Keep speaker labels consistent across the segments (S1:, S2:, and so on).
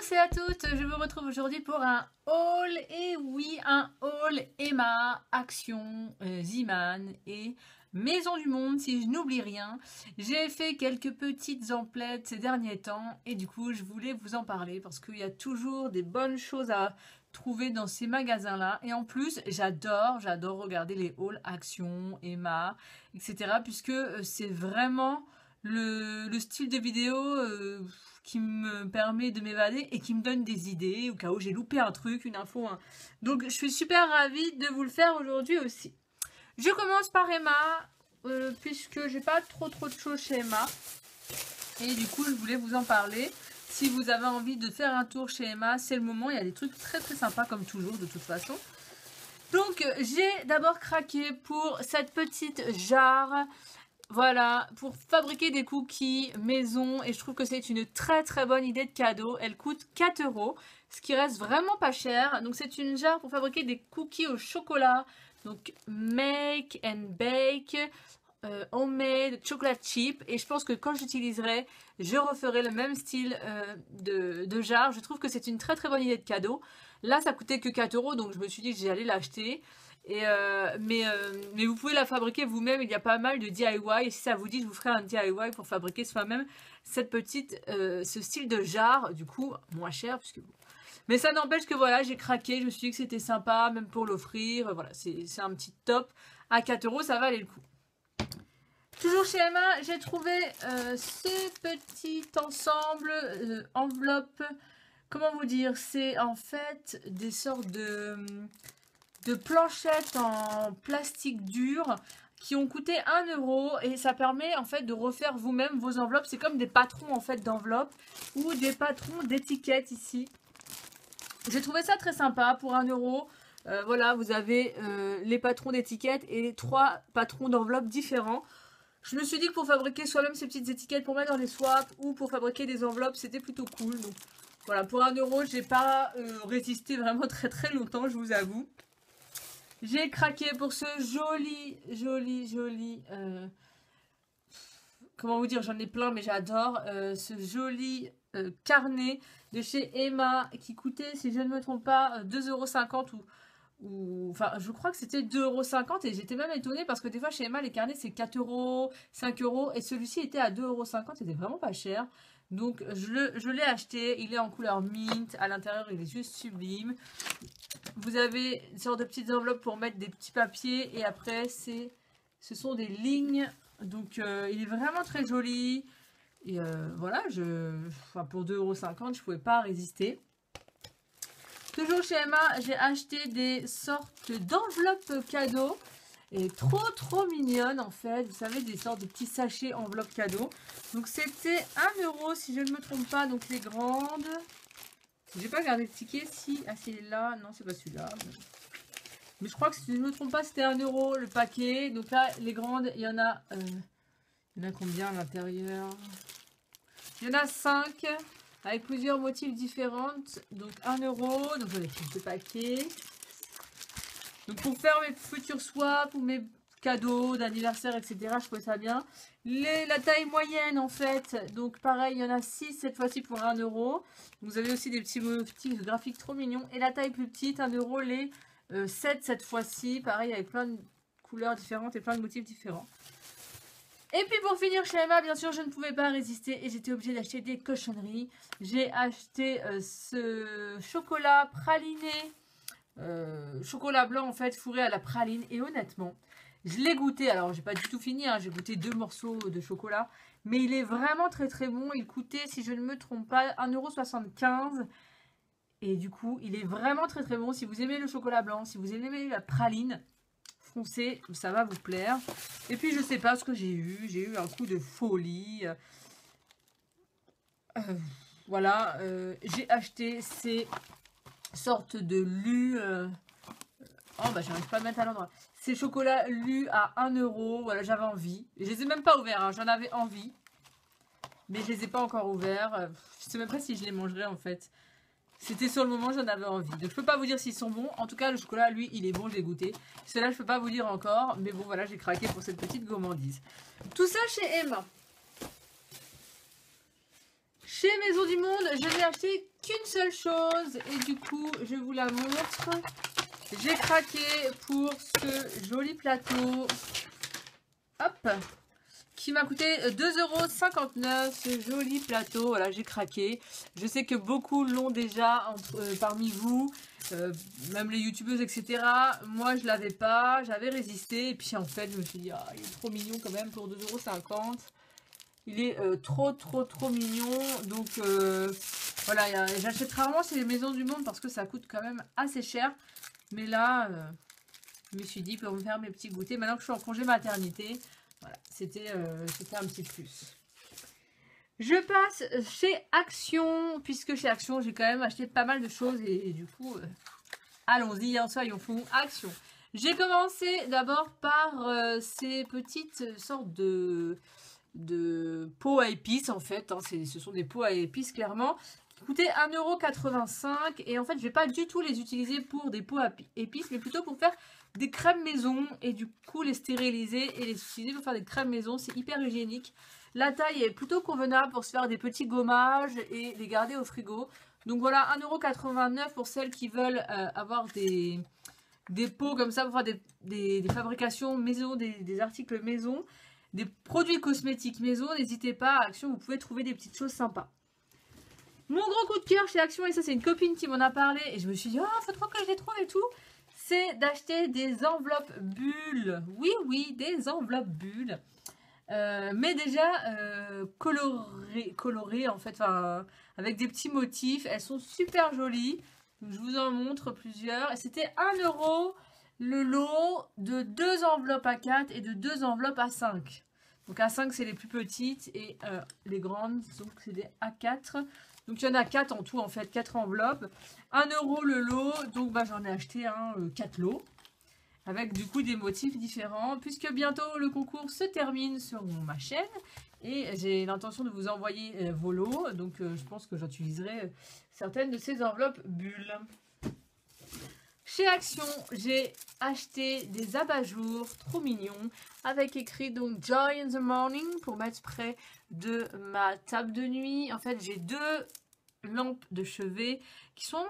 S1: tous et à toutes, je vous retrouve aujourd'hui pour un haul, et oui, un haul Emma, Action, Ziman et Maison du Monde, si je n'oublie rien. J'ai fait quelques petites emplettes ces derniers temps et du coup je voulais vous en parler parce qu'il y a toujours des bonnes choses à trouver dans ces magasins-là. Et en plus, j'adore regarder les hauls Action, Emma, etc. puisque c'est vraiment le style de vidéo qui me permet de m'évader et qui me donne des idées au cas où j'ai loupé un truc, une info. Donc je suis super ravie de vous le faire aujourd'hui aussi. Je commence par Emma, puisque j'ai pas trop de choses chez Emma. Et du coup, je voulais vous en parler. Si vous avez envie de faire un tour chez Emma, c'est le moment. Il y a des trucs très sympas comme toujours de toute façon. Donc j'ai d'abord craqué pour cette petite jarre. Voilà, pour fabriquer des cookies maison, et je trouve que c'est une très bonne idée de cadeau. Elle coûte 4 €, ce qui reste vraiment pas cher. Donc c'est une jarre pour fabriquer des cookies au chocolat. Donc make and bake, homemade, chocolate chip. Et je pense que quand j'utiliserai, je referai le même style de jarre. Je trouve que c'est une très bonne idée de cadeau. Là ça coûtait que 4 €, donc je me suis dit que j'allais l'acheter. Mais vous pouvez la fabriquer vous-même, il y a pas mal de DIY, et si ça vous dit, je vous ferai un DIY pour fabriquer soi-même cette petite, ce style de jarre, du coup moins cher, puisque bon. Mais ça n'empêche que voilà, j'ai craqué, je me suis dit que c'était sympa, même pour l'offrir, voilà, c'est un petit top, à 4 €, ça valait le coup. Toujours chez Emma, j'ai trouvé ce petit ensemble, enveloppe, comment vous dire, c'est en fait des sortes de planchettes en plastique dur qui ont coûté 1 € et ça permet en fait de refaire vous-même vos enveloppes. C'est comme des patrons en fait d'enveloppes ou des patrons d'étiquettes ici. J'ai trouvé ça très sympa pour 1 €. Voilà, vous avez les patrons d'étiquettes et les 3 patrons d'enveloppes différents. Je me suis dit que pour fabriquer soi-même ces petites étiquettes pour mettre dans les swaps ou pour fabriquer des enveloppes, c'était plutôt cool. Donc voilà, pour 1 €, j'ai pas résisté vraiment très longtemps, je vous avoue. J'ai craqué pour ce joli, comment vous dire, j'en ai plein mais j'adore, ce joli carnet de chez Emma qui coûtait, si je ne me trompe pas, 2,50 € enfin je crois que c'était 2,50 € et j'étais même étonnée parce que des fois chez Emma les carnets c'est 4 €, 5 € et celui-ci était à 2,50 €, c'était vraiment pas cher. Donc je l'ai acheté, il est en couleur mint, à l'intérieur il est juste sublime. Vous avez une sorte de petites enveloppes pour mettre des petits papiers et après ce sont des lignes. Donc il est vraiment très joli. Et voilà, enfin, pour 2,50 €, je ne pouvais pas résister. Toujours chez Emma, j'ai acheté des sortes d'enveloppes cadeaux. Et trop mignonnes en fait. Vous savez, des sortes de petits sachets enveloppes cadeaux. Donc c'était 1 € si je ne me trompe pas. Donc les grandes. J'ai pas gardé le ticket. Si, ah c'est là. Non, c'est pas celui-là. Mais je crois que si je ne me trompe pas, c'était 1 € le paquet. Donc là, les grandes, il y en a combien à l'intérieur? Il y en a 5 avec plusieurs motifs différents. Donc 1 €. Donc j'en ai pris 2 paquets. Donc pour faire mes futurs swaps ou mes cadeaux d'anniversaire, etc., je trouvais ça bien. La taille moyenne en fait, donc pareil, il y en a 6 cette fois-ci pour 1 €. Vous avez aussi des petits motifs graphiques trop mignons. Et la taille plus petite, 1 € les 7 cette fois-ci, pareil avec plein de couleurs différentes et plein de motifs différents. Et puis pour finir chez Emma, bien sûr, je ne pouvais pas résister et j'étais obligée d'acheter des cochonneries. J'ai acheté ce chocolat praliné. Chocolat blanc en fait fourré à la praline, et honnêtement je l'ai goûté, alors j'ai pas du tout fini, hein, j'ai goûté 2 morceaux de chocolat, mais il est vraiment très bon. Il coûtait, si je ne me trompe pas, 1,75 € et du coup il est vraiment très bon. Si vous aimez le chocolat blanc, si vous aimez la praline, foncez, ça va vous plaire. Et puis je sais pas ce que j'ai eu un coup de folie. Voilà, j'ai acheté ces sorte de lu, oh bah j'arrive pas à le mettre à l'endroit, ces chocolats lu à 1 €. Voilà, j'avais envie, je les ai même pas ouverts, hein. J'en avais envie mais je les ai pas encore ouverts. Je sais même pas si je les mangerai en fait, c'était sur le moment, j'en avais envie, donc je peux pas vous dire s'ils sont bons. En tout cas le chocolat lui il est bon, je l'ai goûté. Cela je peux pas vous dire encore, mais bon voilà, j'ai craqué pour cette petite gourmandise. Tout ça chez Emma. Chez Maison du Monde, je n'ai acheté qu'une seule chose et du coup, je vous la montre. J'ai craqué pour ce joli plateau. Hop, qui m'a coûté 2,59 €, ce joli plateau. Voilà, j'ai craqué. Je sais que beaucoup l'ont déjà parmi vous, même les youtubeuses, etc. Moi, je l'avais pas, j'avais résisté. Et puis en fait, je me suis dit, ah, il est trop mignon quand même pour 2,50 €. Il est trop mignon. Donc voilà, j'achète rarement chez les Maisons du Monde parce que ça coûte quand même assez cher. Mais là, je me suis dit, pour me faire mes petits goûters, maintenant que je suis en congé maternité, voilà, c'était un petit plus. Je passe chez Action, puisque chez Action, j'ai quand même acheté pas mal de choses. Et du coup, allons-y, hein, soyons fous, Action. J'ai commencé d'abord par ces petites sortes de pots à épices, en fait. Hein, ce sont des pots à épices, clairement, qui coûtaient 1,85 €. Et en fait, je ne vais pas du tout les utiliser pour des pots à épices, mais plutôt pour faire des crèmes maison et du coup les stériliser et les utiliser pour faire des crèmes maison. C'est hyper hygiénique. La taille est plutôt convenable pour se faire des petits gommages et les garder au frigo. Donc voilà, 1,89 € pour celles qui veulent avoir des pots comme ça pour faire des fabrications maison, des articles maison, des produits cosmétiques maison. N'hésitez pas, à Action, vous pouvez trouver des petites choses sympas. Mon gros coup de cœur chez Action, et ça c'est une copine qui m'en a parlé et je me suis dit, oh, faut trop que je les trouve et tout. C'est d'acheter des enveloppes bulles. Oui, des enveloppes bulles. Mais déjà colorées en fait, avec des petits motifs. Elles sont super jolies. Je vous en montre plusieurs. Et c'était 1 € le lot de 2 enveloppes à 4 et de 2 enveloppes à 5. Donc à 5 c'est les plus petites et les grandes, donc c'est des A4. Donc il y en a 4 en tout, en fait, 4 enveloppes. 1 € le lot, donc bah, j'en ai acheté 4 lots. Avec du coup des motifs différents. Puisque bientôt le concours se termine sur ma chaîne. Et j'ai l'intention de vous envoyer vos lots. Donc je pense que j'utiliserai certaines de ces enveloppes bulles. Chez Action, j'ai acheté des abat-jours trop mignons. Avec écrit donc Joy in the Morning pour mettre près de ma table de nuit. En fait, j'ai 2 lampes de chevet qui sont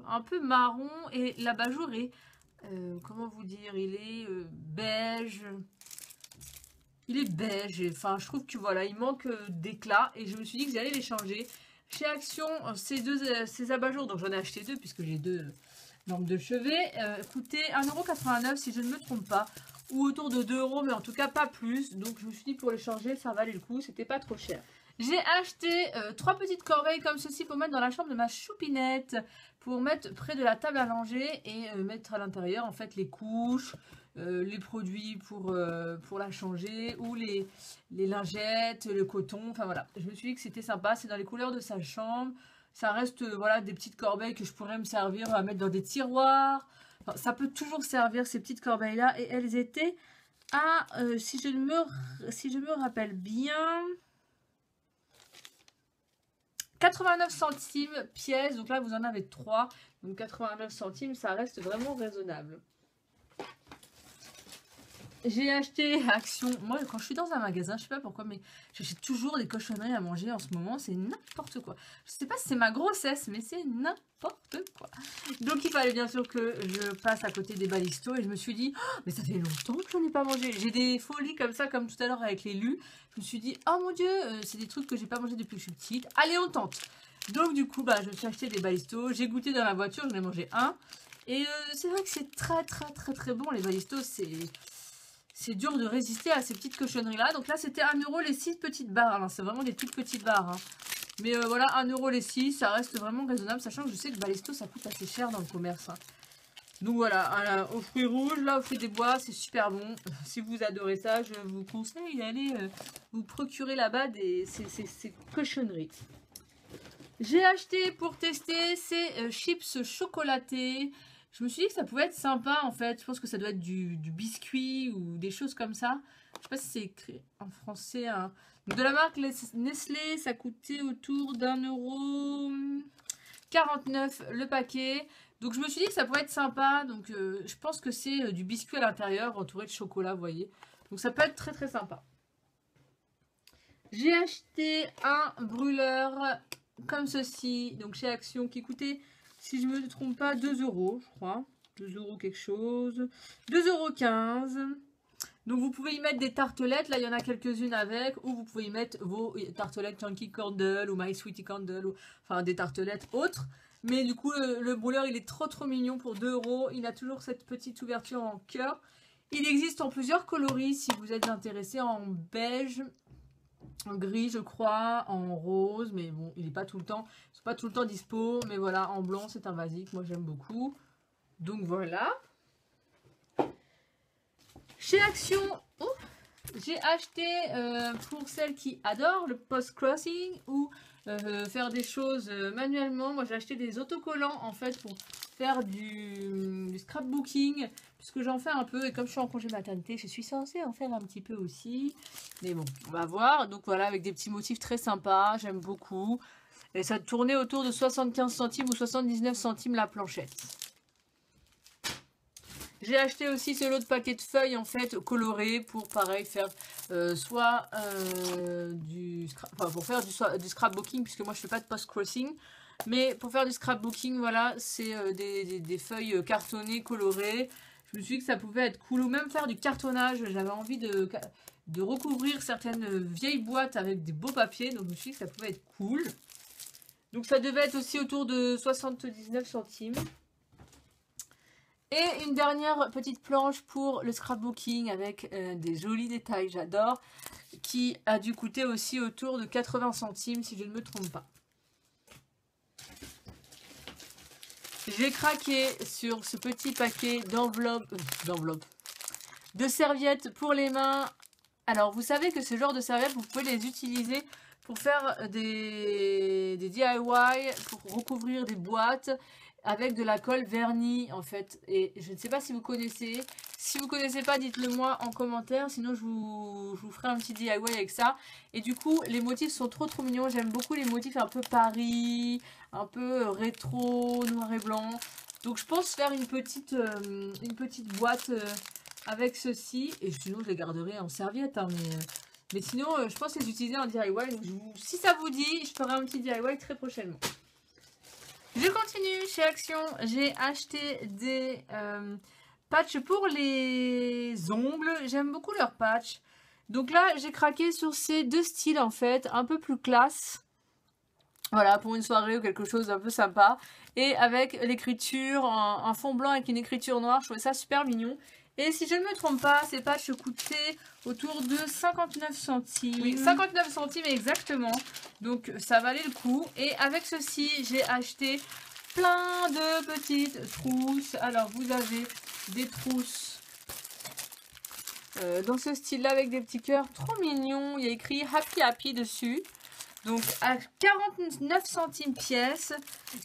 S1: un peu marron. Et l'abat-jour est, comment vous dire, il est beige. Il est beige. Enfin, je trouve que voilà, il manque d'éclat. Et je me suis dit que j'allais les changer. Chez Action, ces abat-jours, donc j'en ai acheté 2 puisque j'ai 2 lampes de chevet, coûtaient 1,89 € si je ne me trompe pas. Ou autour de 2 €, mais en tout cas pas plus. Donc je me suis dit pour les changer, ça valait le coup, c'était pas trop cher. J'ai acheté 3 petites corbeilles comme ceci pour mettre dans la chambre de ma choupinette. Pour mettre près de la table à langer et mettre à l'intérieur en fait les couches, les produits pour la changer ou les lingettes, le coton. Enfin voilà, je me suis dit que c'était sympa, c'est dans les couleurs de sa chambre. Ça reste voilà des petites corbeilles que je pourrais me servir à mettre dans des tiroirs. Enfin, ça peut toujours servir ces petites corbeilles là. Et elles étaient à, si je me rappelle bien, 89 centimes pièce. Donc là vous en avez 3. Donc 89 centimes, ça reste vraiment raisonnable. J'ai acheté Action. Moi, quand je suis dans un magasin, je sais pas pourquoi, mais j'achète toujours des cochonneries à manger en ce moment. C'est n'importe quoi. Je sais pas si c'est ma grossesse, mais c'est n'importe quoi. Donc, il fallait bien sûr que je passe à côté des balistos. Et je me suis dit, oh, mais ça fait longtemps que je n'en ai pas mangé. J'ai des folies comme ça, comme tout à l'heure avec les lus. Je me suis dit, oh mon Dieu, c'est des trucs que j'ai pas mangé depuis que je suis petite. Allez, on tente. Donc, du coup, bah, je me suis acheté des balistos. J'ai goûté dans la voiture, j'en ai mangé un. Et c'est vrai que c'est très bon. Les balistos, c'est dur de résister à ces petites cochonneries là. Donc là c'était 1 € les 6 petites barres. Hein. C'est vraiment des toutes petites barres. Hein. Mais voilà, 1 € les 6, ça reste vraiment raisonnable. Sachant que je sais que Balisto ça coûte assez cher dans le commerce. Hein. Donc voilà, aux fruits rouges, là aux fruits des bois, c'est super bon. Si vous adorez ça, je vous conseille d'aller vous procurer là-bas ces cochonneries. J'ai acheté pour tester ces chips chocolatés. Je me suis dit que ça pouvait être sympa en fait. Je pense que ça doit être du biscuit ou des choses comme ça. Je sais pas si c'est écrit en français. Hein. De la marque Nestlé, ça coûtait autour d'1,49 € le paquet. Donc je me suis dit que ça pourrait être sympa. Donc je pense que c'est du biscuit à l'intérieur entouré de chocolat, vous voyez. Donc ça peut être très sympa. J'ai acheté un brûleur comme ceci, donc chez Action, qui coûtait, si je ne me trompe pas, 2 euros, je crois. 2 euros quelque chose. 2,15 €. Donc vous pouvez y mettre des tartelettes, là il y en a quelques-unes avec, ou vous pouvez y mettre vos tartelettes Chunky Candle ou My Sweetie Candle, ou, enfin des tartelettes autres. Mais du coup le brûleur il est trop mignon pour 2 euros. Il a toujours cette petite ouverture en cœur. Il existe en plusieurs coloris si vous êtes intéressé, en beige, en gris je crois, en rose, mais bon il n'est pas tout le temps, c'est pas tout le temps dispo, mais voilà, en blanc c'est un basique, moi j'aime beaucoup. Donc voilà. Chez Action, j'ai acheté pour celles qui adorent le post-crossing ou faire des choses manuellement. Moi j'ai acheté des autocollants en fait pour faire du scrapbooking, puisque j'en fais un peu, et comme je suis en congé maternité, je suis censée en faire un petit peu aussi. Mais bon, on va voir. Donc voilà, avec des petits motifs très sympas, j'aime beaucoup. Et ça tournait autour de 75 centimes ou 79 centimes la planchette. J'ai acheté aussi ce lot de paquets de feuilles en fait colorées pour pareil faire soit pour faire du scrapbooking, puisque moi je fais pas de post-crossing, mais pour faire du scrapbooking voilà, c'est des feuilles cartonnées colorées. Je me suis dit que ça pouvait être cool, ou même faire du cartonnage. J'avais envie de recouvrir certaines vieilles boîtes avec des beaux papiers, donc je me suis dit que ça pouvait être cool. Donc ça devait être aussi autour de 79 centimes. Et une dernière petite planche pour le scrapbooking avec des jolis détails, j'adore, qui a dû coûter aussi autour de 80 centimes si je ne me trompe pas. J'ai craqué sur ce petit paquet de serviettes pour les mains. Alors vous savez que ce genre de serviettes, vous pouvez les utiliser pour faire des DIY, pour recouvrir des boîtes, avec de la colle vernie en fait. Et je ne sais pas si vous connaissez. Si vous ne connaissez pas, dites-le moi en commentaire. Sinon je vous ferai un petit DIY avec ça. Et du coup les motifs sont trop mignons. J'aime beaucoup les motifs un peu Paris, un peu rétro, noir et blanc. Donc je pense faire une petite boîte avec ceci. Et sinon je les garderai en serviette. Hein, mais sinon je pense les utiliser en DIY. Donc si ça vous dit, je ferai un petit DIY très prochainement. Je continue chez Action, j'ai acheté des patchs pour les ongles, j'aime beaucoup leurs patchs. Donc là, j'ai craqué sur ces deux styles en fait, un peu plus classe. Voilà, pour une soirée ou quelque chose d'un peu sympa. Et avec l'écriture, un fond blanc avec une écriture noire, je trouvais ça super mignon. Et si je ne me trompe pas, ces patchs coûtaient autour de 59 centimes. Oui, 59 centimes exactement. Donc ça valait le coup. Et avec ceci, j'ai acheté plein de petites trousses. Alors vous avez des trousses dans ce style-là avec des petits cœurs trop mignons. Il y a écrit Happy Happy dessus. Donc à 49 centimes pièce.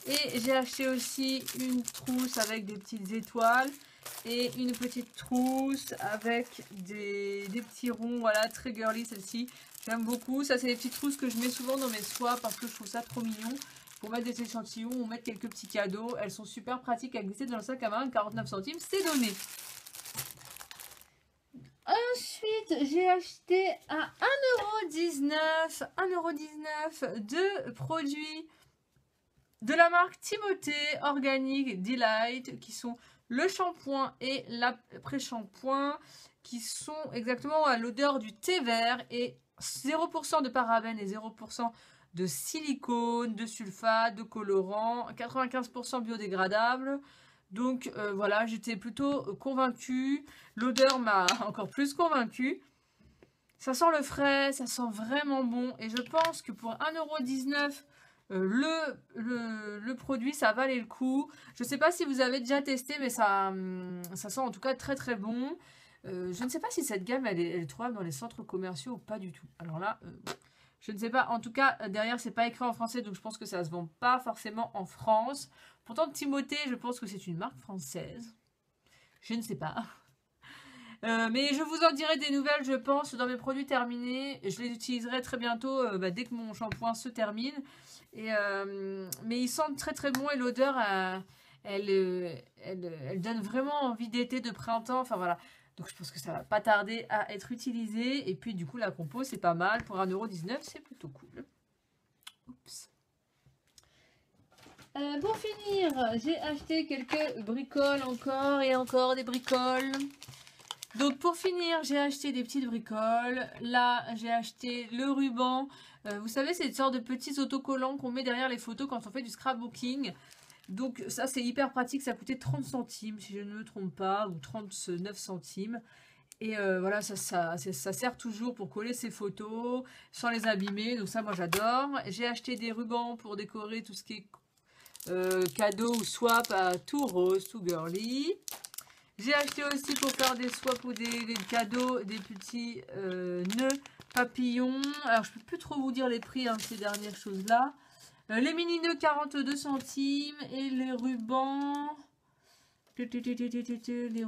S1: Et j'ai acheté aussi une trousse avec des petites étoiles. Et une petite trousse avec des petits ronds, voilà, très girly celle-ci. J'aime beaucoup. Ça, c'est des petites trousses que je mets souvent dans mes soies parce que je trouve ça trop mignon. Pour mettre des échantillons ou mettre quelques petits cadeaux. Elles sont super pratiques à glisser dans le sac à main. 49 centimes, c'est donné. Ensuite, j'ai acheté à 1,19 € de produits de la marque Timothée Organic Delight, qui sont le shampoing et l'après-shampoing, qui sont exactement à l'odeur du thé vert, et 0% de parabènes et 0% de silicone, de sulfate, de colorant, 95% biodégradable. Donc voilà, j'étais plutôt convaincue. L'odeur m'a encore plus convaincue. Ça sent le frais, ça sent vraiment bon. Et je pense que pour 1,19 € le produit, ça valait le coup. Je ne sais pas si vous avez déjà testé, mais ça sent en tout cas très bon. Je ne sais pas si cette gamme, elle est trouvable dans les centres commerciaux ou pas du tout. Alors là, je ne sais pas. En tout cas, derrière, c'est pas écrit en français, donc je pense que ça se vend pas forcément en France. Pourtant, Timothée, je pense que c'est une marque française. Je ne sais pas. Mais je vous en dirai des nouvelles, je pense, dans mes produits terminés. Je les utiliserai très bientôt, dès que mon shampoing se termine. Mais ils sentent très bon, et l'odeur, elle donne vraiment envie d'été, de printemps. Enfin voilà. Donc je pense que ça va pas tarder à être utilisé. Et puis du coup la compo c'est pas mal. Pour 1,19 €, c'est plutôt cool. Oups. Pour finir, j'ai acheté quelques bricoles encore et encore des bricoles. Donc pour finir, j'ai acheté des petites bricoles. Là, j'ai acheté le ruban. Vous savez, c'est une sorte de petits autocollants qu'on met derrière les photos quand on fait du scrapbooking. Donc ça, c'est hyper pratique. Ça coûtait 30 centimes, si je ne me trompe pas, ou 39 centimes. Et voilà, ça sert toujours pour coller ses photos sans les abîmer. Donc ça, moi, j'adore. J'ai acheté des rubans pour décorer tout ce qui est cadeau ou swap à tout rose, tout girly. J'ai acheté aussi pour faire des swaps ou des cadeaux des petits nœuds papillons. Alors je peux plus trop vous dire les prix de ces dernières choses là. Les mini nœuds 42 centimes et les rubans. Les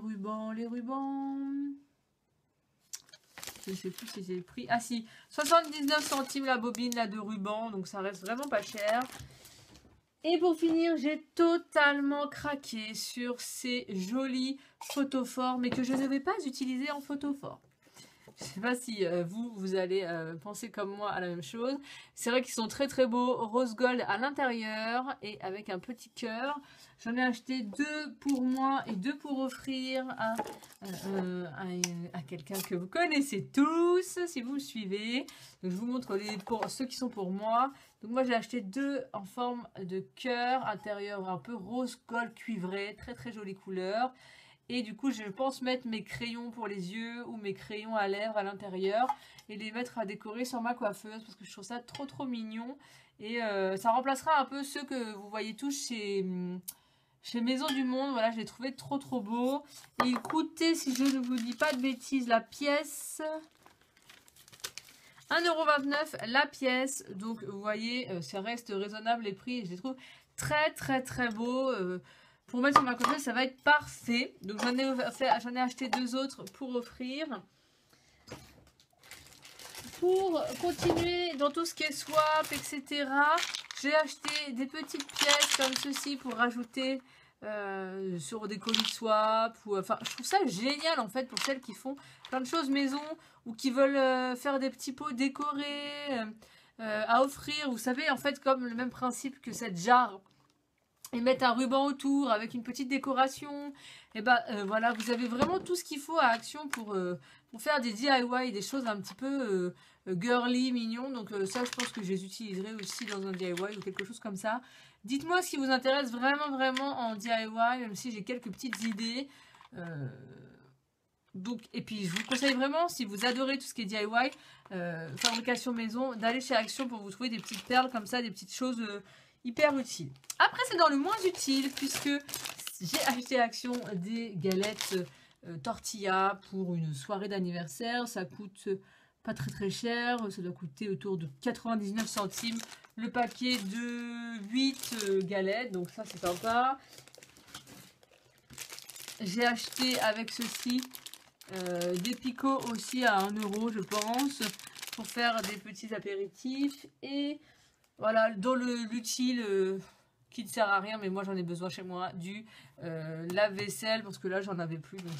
S1: rubans. Je ne sais plus si c'est le prix. Ah si, 79 centimes la bobine là de ruban, donc ça reste vraiment pas cher. Et pour finir, j'ai totalement craqué sur ces jolis photophores, mais que je ne vais pas utiliser en photophore. Je ne sais pas si vous allez penser comme moi à la même chose. C'est vrai qu'ils sont très très beaux, rose gold à l'intérieur et avec un petit cœur. J'en ai acheté 2 pour moi et 2 pour offrir à quelqu'un que vous connaissez tous, si vous me suivez. Donc, je vous montre pour ceux qui sont pour moi. Donc moi j'ai acheté 2 en forme de cœur intérieur un peu rose gold cuivré, très très jolie couleur. Et du coup, je pense mettre mes crayons pour les yeux ou mes crayons à lèvres à l'intérieur et les mettre à décorer sur ma coiffeuse parce que je trouve ça trop trop mignon. Et ça remplacera un peu ceux que vous voyez tous chez Maison du Monde. Voilà, je l'ai trouvé trop trop beau. Et il coûtait, si je ne vous dis pas de bêtises, la pièce 1,29 € la pièce. Donc vous voyez, ça reste raisonnable les prix. Je les trouve très très très beaux. Pour mettre sur ma coiffeuse, ça va être parfait. Donc j'en ai acheté 2 autres pour offrir. Pour continuer dans tout ce qui est swap, etc., j'ai acheté des petites pièces comme ceci pour rajouter sur des colis swap. Enfin, je trouve ça génial en fait pour celles qui font plein de choses maison ou qui veulent faire des petits pots décorés à offrir. Vous savez, en fait, comme le même principe que cette jarre. Et mettre un ruban autour avec une petite décoration. Et ben voilà, vous avez vraiment tout ce qu'il faut à Action pour faire des DIY, des choses un petit peu girly, mignon. Donc ça, je pense que je les utiliserai aussi dans un DIY ou quelque chose comme ça. Dites-moi ce qui vous intéresse vraiment, vraiment en DIY, même si j'ai quelques petites idées. Donc, et puis, je vous conseille vraiment, si vous adorez tout ce qui est DIY, fabrication maison, d'aller chez Action pour vous trouver des petites perles comme ça, des petites choses hyper utile. Après, c'est dans le moins utile puisque j'ai acheté à Action des galettes tortilla pour une soirée d'anniversaire. Ça coûte pas très très cher. Ça doit coûter autour de 99 centimes le paquet de 8 galettes. Donc ça, c'est sympa. J'ai acheté avec ceci des picots aussi à 1 € je pense. Pour faire des petits apéritifs. Et voilà, dans l'utile qui ne sert à rien, mais moi j'en ai besoin chez moi, du lave-vaisselle, parce que là j'en avais plus, donc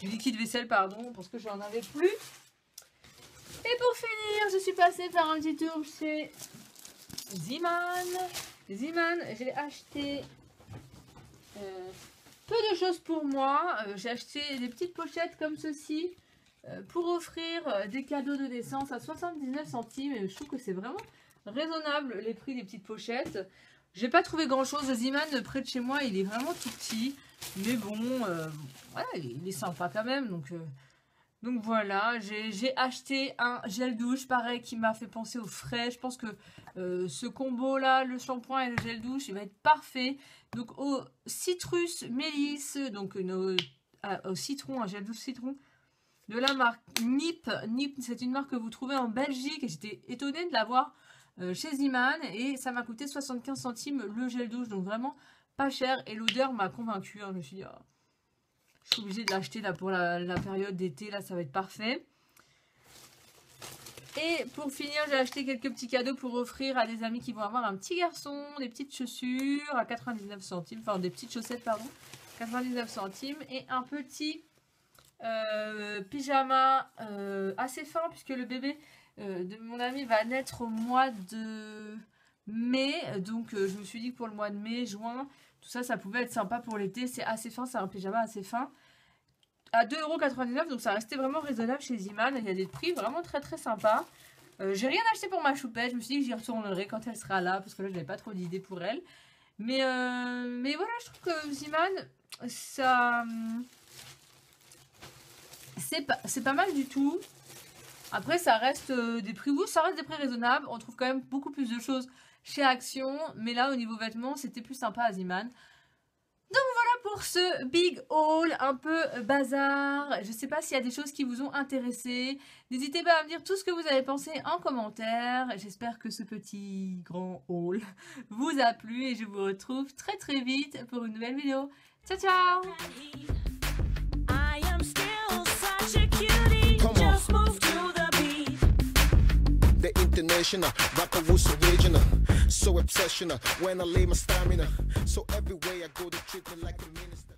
S1: du liquide vaisselle, pardon, parce que j'en avais plus. Et pour finir, je suis passée faire un petit tour chez Zeeman. J'ai acheté peu de choses pour moi. J'ai acheté des petites pochettes comme ceci pour offrir des cadeaux de naissance à 79 centimes. Et je trouve que c'est vraiment raisonnable les prix des petites pochettes. J'ai pas trouvé grand chose de Zeeman près de chez moi, il est vraiment tout petit, mais bon, voilà, il est sympa quand même. Donc voilà, j'ai acheté un gel douche pareil qui m'a fait penser au frais. Je pense que ce combo là, le shampoing et le gel douche, il va être parfait. Donc au citrus mélisse, donc au citron, un gel douche citron de la marque Nip. Nip, c'est une marque que vous trouvez en Belgique et j'étais étonnée de l'avoir chez Zeeman et ça m'a coûté 75 centimes le gel douche, donc vraiment pas cher et l'odeur m'a convaincue. Je me suis dit, oh, je suis obligée de l'acheter là pour la période d'été, là ça va être parfait. Et pour finir, j'ai acheté quelques petits cadeaux pour offrir à des amis qui vont avoir un petit garçon, des petites chaussures à 99 centimes, enfin des petites chaussettes pardon, 99 centimes et un petit pyjama assez fin puisque le bébé de mon ami va naître au mois de mai. Donc je me suis dit que pour le mois de mai, juin, tout ça, ça pouvait être sympa pour l'été. C'est assez fin, c'est un pyjama assez fin. À 2,99 €, donc ça restait vraiment raisonnable chez Ziman. Il y a des prix vraiment très très sympas. J'ai rien acheté pour ma choupette. Je me suis dit que j'y retournerai quand elle sera là parce que là, je n'avais pas trop d'idées pour elle. Mais voilà, je trouve que Ziman, ça... c'est pas mal du tout. Après, ça reste des prix, oui, ça reste des prix raisonnables. On trouve quand même beaucoup plus de choses chez Action. Mais là, au niveau vêtements, c'était plus sympa à Ziman. Donc voilà pour ce big haul un peu bazar. Je sais pas s'il y a des choses qui vous ont intéressé. N'hésitez pas à me dire tout ce que vous avez pensé en commentaire. J'espère que ce petit grand haul vous a plu et je vous retrouve très très vite pour une nouvelle vidéo. Ciao ciao!
S2: International rapper was original, so obsessional when I lay my stamina. So everywhere I go, they treat me like a minister.